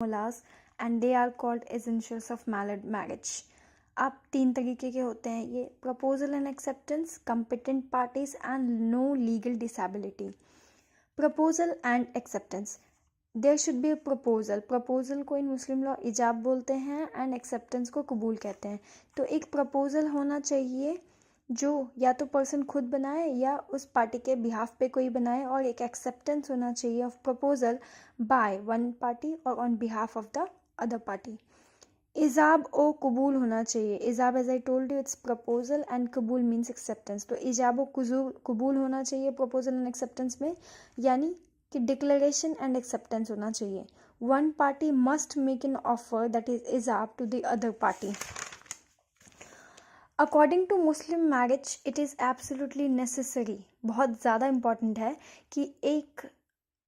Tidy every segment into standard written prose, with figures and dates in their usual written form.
formulas and they are called essentials of marriage. अब 3 तरीके के होते हैं ये: proposal and acceptance, competent parties and no legal disability. Proposal and acceptance, there should be proposal. Proposal को इन Muslim law इजाब बोलते हैं एंड एक्सेप्टेंस को कबूल कहते हैं. तो एक प्रपोजल होना चाहिए जो या तो पर्सन खुद बनाए या उस पार्टी के बिहाफ पे कोई बनाए, और एक एक्सेप्टेंस होना चाहिए of proposal by one party और on behalf of the other party. इजाब ओ कबूल होना चाहिए. इजाब as I told you it's proposal and कबूल मीन्स एक्सेप्टेंस. तो इजाब ओ कबूल होना चाहिए प्रपोजल एंड एक्सेप्टेंस में, यानी कि डिक्लेरेशन एंड एक्सेप्टेंस होना चाहिए. One party must make an offer that is इजाब to the other party. According to Muslim marriage it is absolutely necessary, बहुत ज़्यादा इम्पॉर्टेंट है कि एक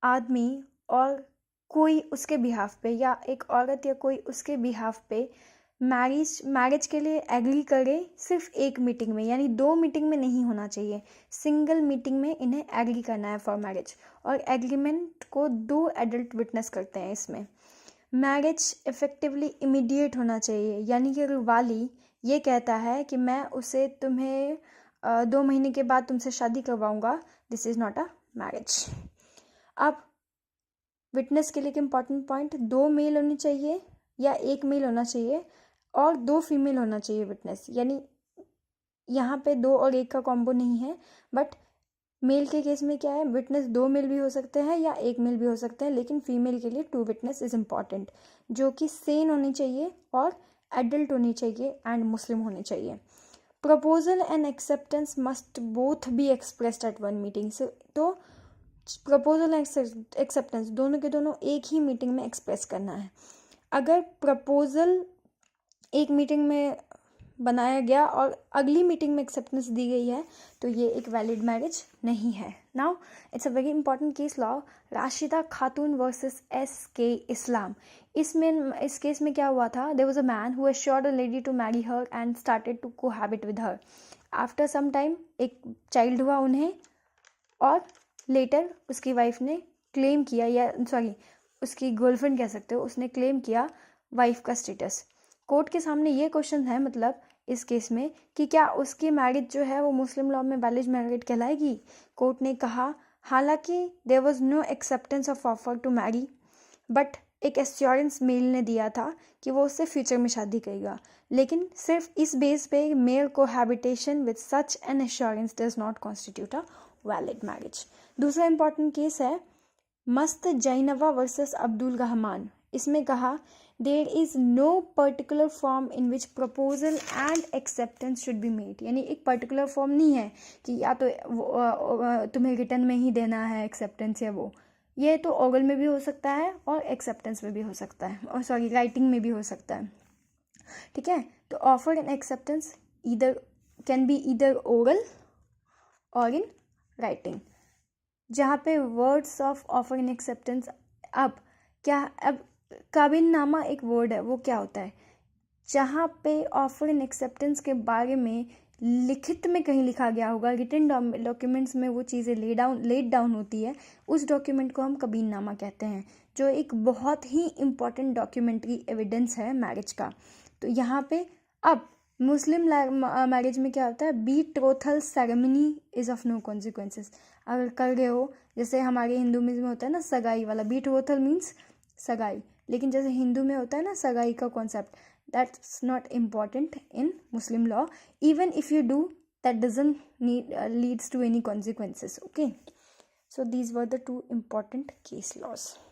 आदमी और कोई उसके बिहाफ पे, या एक औरत या कोई उसके बिहाफ पे मैरिज के लिए एग्री करे सिर्फ एक मीटिंग में, यानी 2 मीटिंग में नहीं होना चाहिए. सिंगल मीटिंग में इन्हें एग्री करना है फॉर मैरिज, और एग्रीमेंट को 2 एडल्ट विटनेस करते हैं इसमें. मैरिज इफेक्टिवली इमीडिएट होना चाहिए, यानी कि अगर वाली ये कहता है कि मैं उसे तुम्हें 2 महीने के बाद तुमसे शादी करवाऊंगा, this is not a marriage. अब विटनेस के लिए एक इम्पॉर्टेंट पॉइंट, 2 मेल होनी चाहिए या 1 मेल होना चाहिए और 2 फीमेल होना चाहिए विटनेस. यानी यहाँ पे 2 और 1 का कॉम्बो नहीं है, बट मेल के केस में क्या है, विटनेस 2 मेल भी हो सकते हैं या 1 मेल भी हो सकते हैं, लेकिन फीमेल के लिए 2 विटनेस इज़ इम्पॉर्टेंट, जो कि सेन होनी चाहिए और एडल्ट होनी चाहिए एंड मुस्लिम होनी चाहिए. Proposal and acceptance must both be expressed at one meeting. तो प्रपोजल एंड एक्सेप्टेंस दोनों के दोनों एक ही मीटिंग में एक्सप्रेस करना है. अगर प्रपोजल एक मीटिंग में बनाया गया और अगली मीटिंग में एक्सेप्टेंस दी गई है तो ये एक वैलिड मैरिज नहीं है. Now it's a very important case law, Rashida Khatoon versus SK इस्लाम. इस केस में क्या हुआ था, there was a man who assured a lady to marry her and started to cohabit with her. After some time एक child हुआ उन्हें, और letter उसकी वाइफ ने क्लेम किया, या सॉरी उसकी गर्लफ्रेंड कह सकते हो, उसने क्लेम किया वाइफ का स्टेटस. कोर्ट के सामने ये क्वेश्चन है मतलब इस केस में कि क्या उसकी मैरिज जो है वो मुस्लिम लॉ में वैलिड मैरिज कहलाएगी. कोर्ट ने कहा हालांकि there was no acceptance of offer to marry, but एक एश्योरेंस मेल ने दिया था कि वो उससे फ्यूचर में शादी करेगा, लेकिन सिर्फ इस बेस पे male cohabitation with such an assurance does not constitute a valid marriage. दूसरा इंपॉर्टेंट केस है मस्त जैनवा वर्सेस अब्दुल रहमान. इसमें कहा there is no particular form in which proposal and acceptance should be made. यानी एक पर्टिकुलर फॉर्म नहीं है कि या तो तुम्हें रिटर्न में ही देना है एक्सेप्टेंस या वो, ये तो ओरल में भी हो सकता है और एक्सेप्टेंस में भी हो सकता है, और सॉरी राइटिंग में भी हो सकता है. ठीक है, तो offer and acceptance either can be either oral और इन राइटिंग. जहाँ पे words of offer and acceptance, अब काबिलनामा एक वर्ड है, वो क्या होता है, जहाँ पे ऑफर एंड एक्सेप्टेंस के बारे में लिखित में कहीं लिखा गया होगा, रिटन डॉक्यूमेंट्स में वो चीज़ें लेड डाउन होती है, उस डॉक्यूमेंट को हम कबीलनामा कहते हैं, जो एक बहुत ही इम्पॉर्टेंट डॉक्यूमेंट्री एविडेंस है मैरिज का. तो यहाँ पे अब मुस्लिम मैरिज में क्या होता है, betrothal ceremony is of no consequences. अगर कर रहे हो, जैसे हमारे हिंदुइज्म में होता है ना सगाई वाला, बीट्रोथल मीन्स सगाई, लेकिन जैसे हिंदू में होता है ना सगाई का concept, that's not important in Muslim law. Even if you do that doesn't leads to any consequences. Okay, so these were the 2 important case laws.